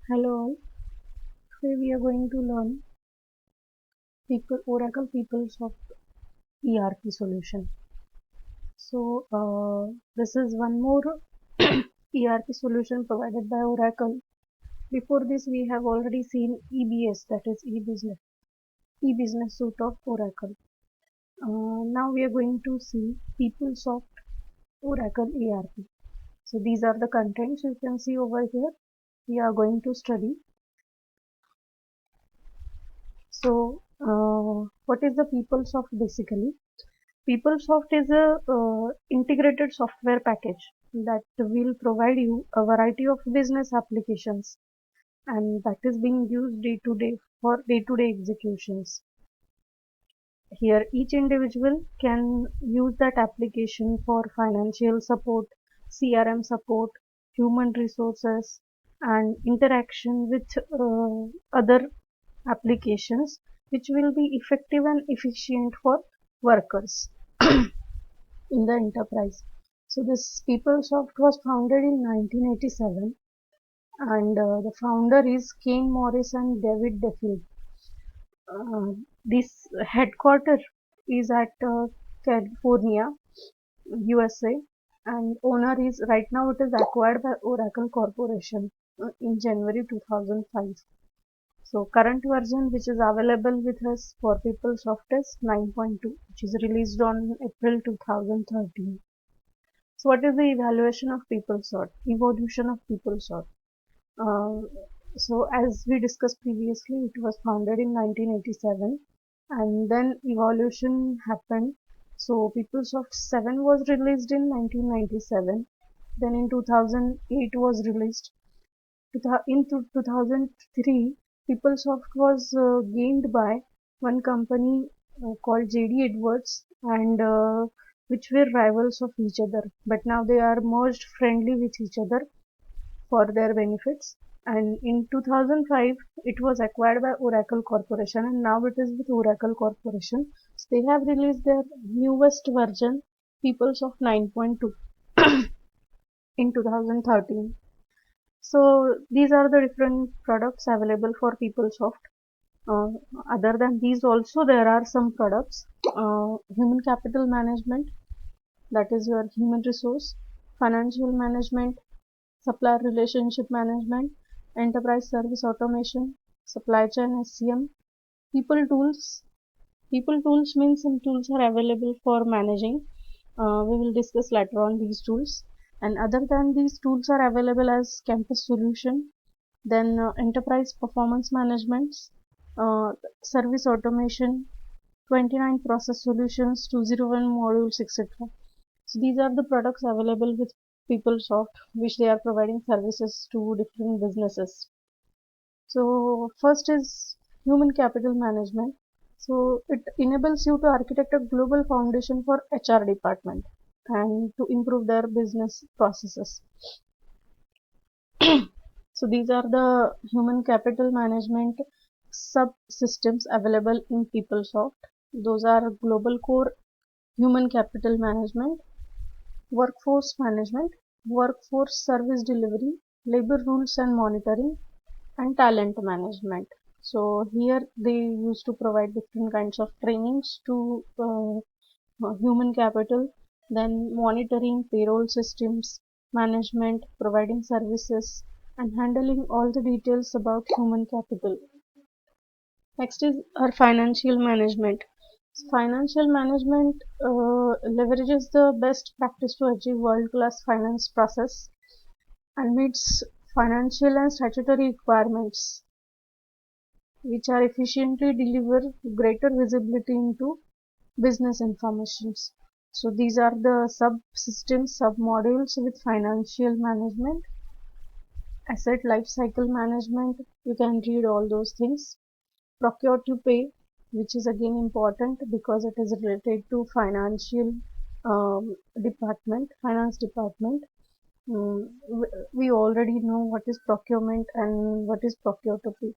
Hello all. Today we are going to learn Oracle PeopleSoft ERP solution. This is one more ERP solution provided by Oracle. Before this, we have already seen EBS, that is e-business suite of Oracle. Now we are going to see PeopleSoft Oracle ERP. So these are the contents you can see over here. We are going to study. What is the PeopleSoft basically? PeopleSoft is a integrated software package that will provide you a variety of business applications, and that is being used day to day for day to day executions. Here each individual can use that application for financial support, CRM support, human resources, and interaction with other applications, which will be effective and efficient for workers in the enterprise. So this PeopleSoft was founded in 1987, and the founder is Kane Morris and David Duffield. This headquarter is at California, USA, and owner is right now it is acquired by Oracle Corporation in January 2005. So current version which is available with us for PeopleSoft is 9.2, which is released on April 2013. So what is the evaluation of PeopleSoft? Evolution of PeopleSoft. Uh, as we discussed previously, it was founded in 1987, and then evolution happened. So PeopleSoft 7 was released in 1997. Then in 2008 was released. In 2003, PeopleSoft was gained by one company called JD Edwards, and which were rivals of each other. But now they are merged friendly with each other for their benefits. And in 2005, it was acquired by Oracle Corporation, and now it is with Oracle Corporation. So they have released their newest version, PeopleSoft 9.2, in 2013. So these are the different products available for PeopleSoft. Uh, Other than these, also there are some products: human capital management, that is your human resource; financial management; supplier relationship management; enterprise service automation; supply chain SCM; people tools. People tools means some tools are available for managing. We will discuss later on these tools. And other than these tools are available as campus solution, then enterprise performance management, uh, service automation, 29 process solutions, 201 modules, etc. So these are the products available with PeopleSoft, which they are providing services to different businesses. So first is human capital management. So it enables you to architect a global foundation for HR department and to improve their business processes. So these are the human capital management subsystems available in PeopleSoft. Those are global core, human capital management, workforce management, workforce service delivery, labor rules and monitoring, and talent management. So here they used to provide different kinds of trainings to human capital, then monitoring payroll systems, management, providing services, and handling all the details about human capital. Next is our financial management. Financial management leverages the best practice to achieve world-class finance process and meets financial and statutory requirements, which are efficiently deliver greater visibility into business informations. So these are the subsystems, submodules with financial management, asset lifecycle management. You can read all those things. Procure to pay, which is again important because it is related to financial finance department. We already know what is procurement and what is procure to pay.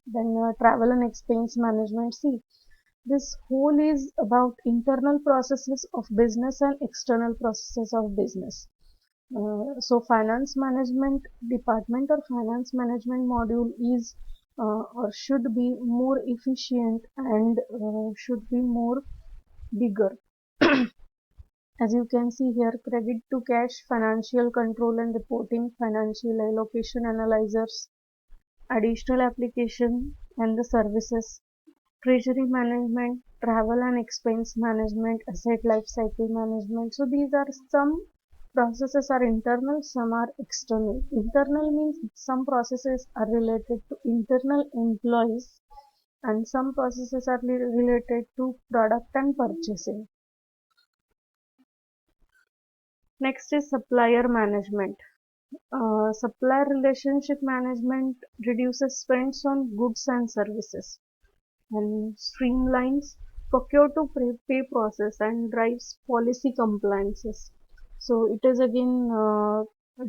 Then travel and expense management. See, this whole is about internal processes of business and external processes of business. So finance management department or finance management module is or should be more efficient and should be more bigger. As you can see here, credit to cash, financial control and reporting, financial allocation analyzers, additional application and the services, treasury management, travel and expense management, asset life cycle management. So these are some processes are internal, some are external. Internal means some processes are related to internal employees and some processes are related to product and purchasing. Next is supplier management. Supplier relationship management reduces spends on goods and services and streamlines procure to pay process and drives policy compliances. So it is again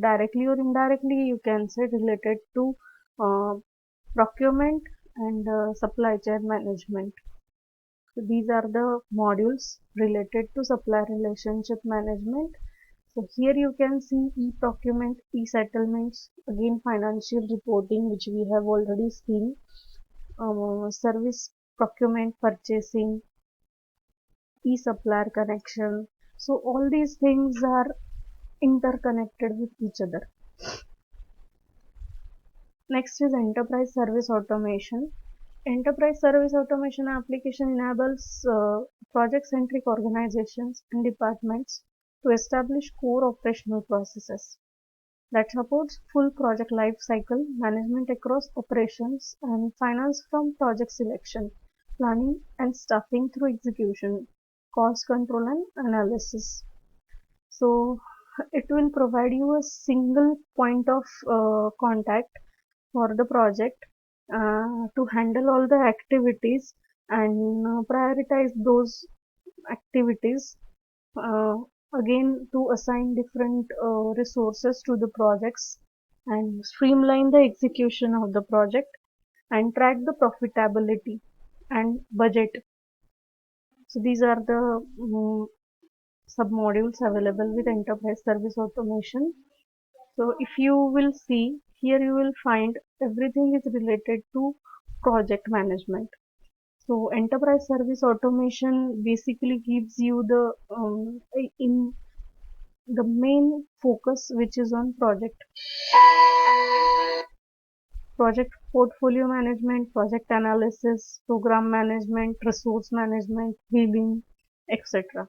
directly or indirectly you can say related to uh, procurement and supply chain management. So these are the modules related to supplier relationship management. So here you can see e-procurement, e-settlements, again financial reporting which we have already seen, service procurement, purchasing, e-supplier connection. So all these things are interconnected with each other. Next is enterprise service automation. Enterprise service automation application enables project-centric organizations and departments to establish core operational processes that supports full project life cycle management across operations and finance from project selection, planning and staffing through execution, cost control and analysis. So it will provide you a single point of contact for the project to handle all the activities and prioritize those activities, uh, again to assign different resources to the projects and streamline the execution of the project and track the profitability and budget. So these are the submodules available with enterprise service automation. So if you will see here, you will find everything is related to project management. So enterprise service automation basically gives you the in the main focus which is on project portfolio management, project analysis, program management, resource management, billing, etc.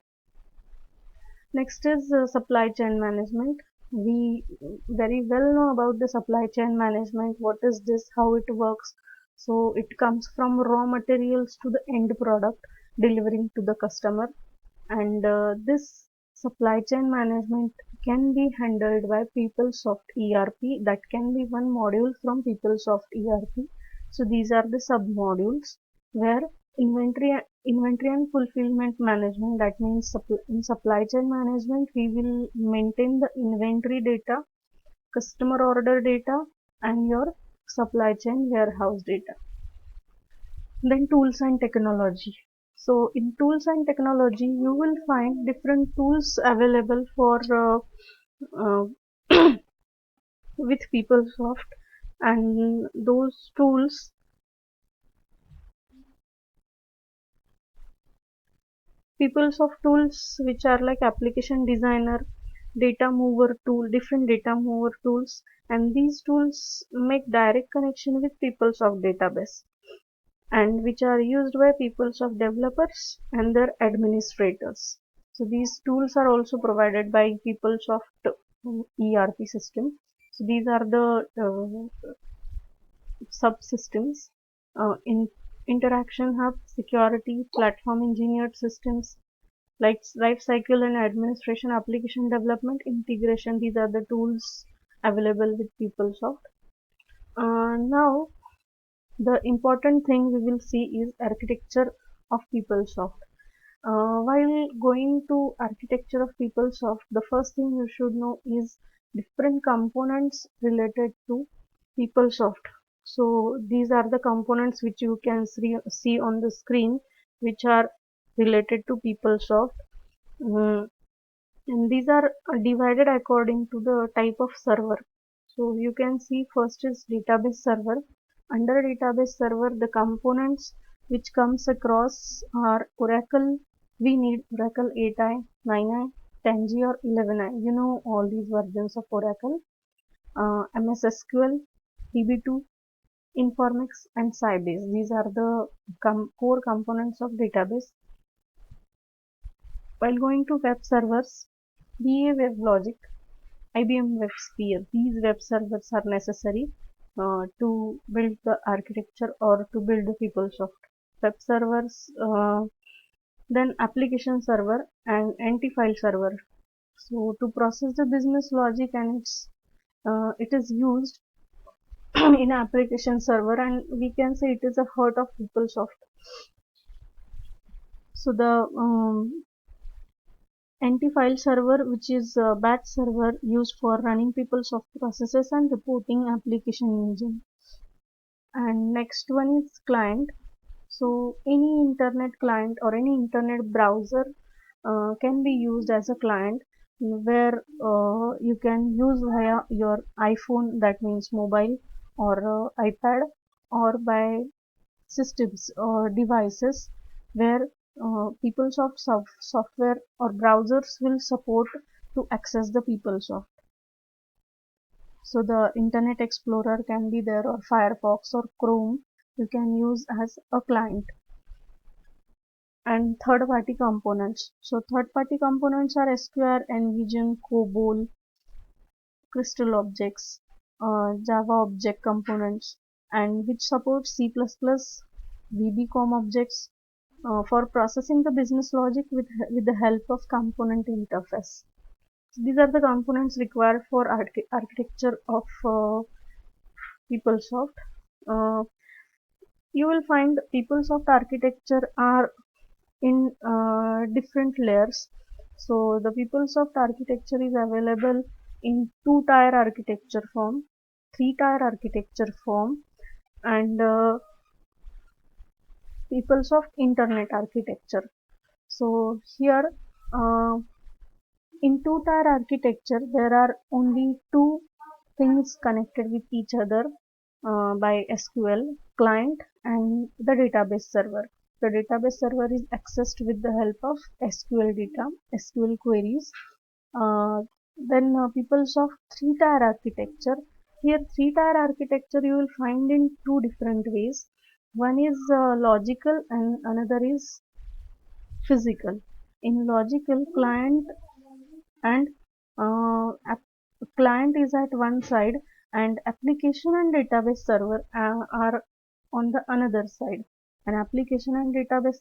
Next is supply chain management. We very well know about the supply chain management. What is this? How it works? So it comes from raw materials to the end product delivering to the customer, and this supply chain management can be handled by PeopleSoft ERP. That can be one module from PeopleSoft ERP. So these are the sub modules where inventory and fulfillment management, that means in supply chain management we will maintain the inventory data, customer order data and your supply chain warehouse data. Then tools and technology. So in tools and technology you will find different tools available for uh, with PeopleSoft, and those tools, PeopleSoft tools which are like application designer, data mover tool, different data mover tools, and these tools make direct connection with PeopleSoft database and which are used by PeopleSoft developers and their administrators. So these tools are also provided by PeopleSoft ERP system. So these are the subsystems in interaction hub, security, platform engineered systems, like life cycle and administration, application development, integration. These are the tools available with PeopleSoft. Now the important thing we will see is architecture of PeopleSoft. While going to architecture of PeopleSoft, the first thing you should know is different components related to PeopleSoft. So these are the components which you can see on the screen which are related to PeopleSoft. Mm, and these are divided according to the type of server. So you can see first is database server. Under database server, the components which comes across are Oracle. We need Oracle 8i, 9i, 10g or 11i. You know all these versions of Oracle. MS SQL, DB2, Informix and Sybase. These are the core components of database. While going to web servers, BA WebLogic, IBM WebSphere, these web servers are necessary to build the architecture or to build the PeopleSoft. Web servers, then application server and anti-file server. So to process the business logic and it is used in application server, and we can say it is a heart of PeopleSoft. So the anti-file server, which is a batch server used for running PeopleSoft processes and reporting application engine. And next one is client. So any internet client or any internet browser can be used as a client, where you can use via your iPhone, that means mobile, or iPad, or by systems or devices where PeopleSoft software or browsers will support to access the PeopleSoft. So the Internet Explorer can be there, or Firefox or Chrome you can use as a client. And third party components. So third party components are SQR, Envision, COBOL, Crystal Objects, Java Object Components, and which supports C++, VBCOM objects for processing the business logic with the help of component interface. So these are the components required for architecture of PeopleSoft. Uh, you will find PeopleSoft architecture are in different layers. So the PeopleSoft architecture is available in two-tier architecture form, three-tier architecture form, and PeopleSoft internet architecture. So here in two-tier architecture there are only two things connected with each other by SQL, client and the database server. The database server is accessed with the help of SQL data, SQL queries. Then PeopleSoft three-tier architecture. Here three-tier architecture you will find in two different ways. One is logical and another is physical. In logical, and client is at one side and application and database server are on the another side, and application and database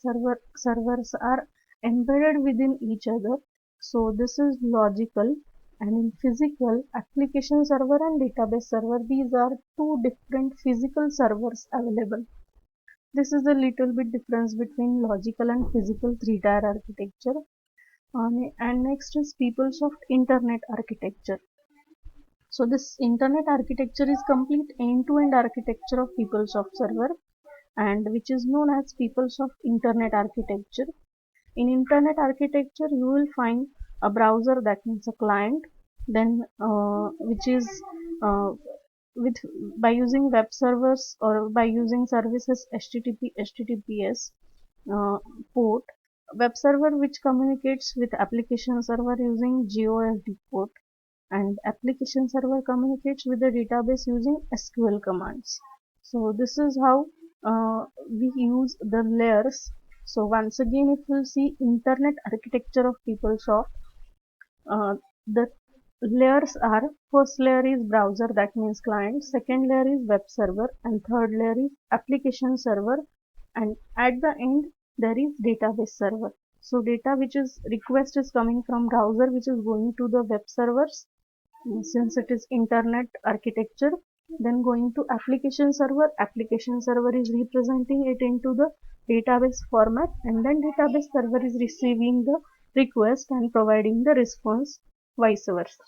servers are embedded within each other. So this is logical. And in physical, application server and database server, these are two different physical servers available. This is the little bit difference between logical and physical three-tier architecture. And next is PeopleSoft internet architecture. So this internet architecture is complete end-to-end architecture of PeopleSoft server, and which is known as PeopleSoft internet architecture. In internet architecture, you will find a browser, that means a client, then which is uh, with by using web servers or by using services HTTP, HTTPS port, web server which communicates with application server using GOSD port, and application server communicates with the database using SQL commands. So this is how we use the layers. So once again, if you see internet architecture of PeopleSoft, the layers are: first layer is browser, that means client, second layer is web server, and third layer is application server, and at the end there is database server. So data which is request is coming from browser, which is going to the web servers, since it is internet architecture, then going to application server is representing it into the database format, and then database server is receiving the request and providing the response, vice versa.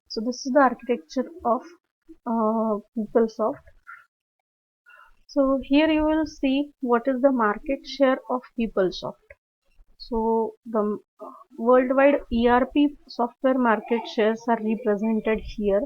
So this is the architecture of PeopleSoft. So here you will see what is the market share of PeopleSoft. So the worldwide ERP software market shares are represented here.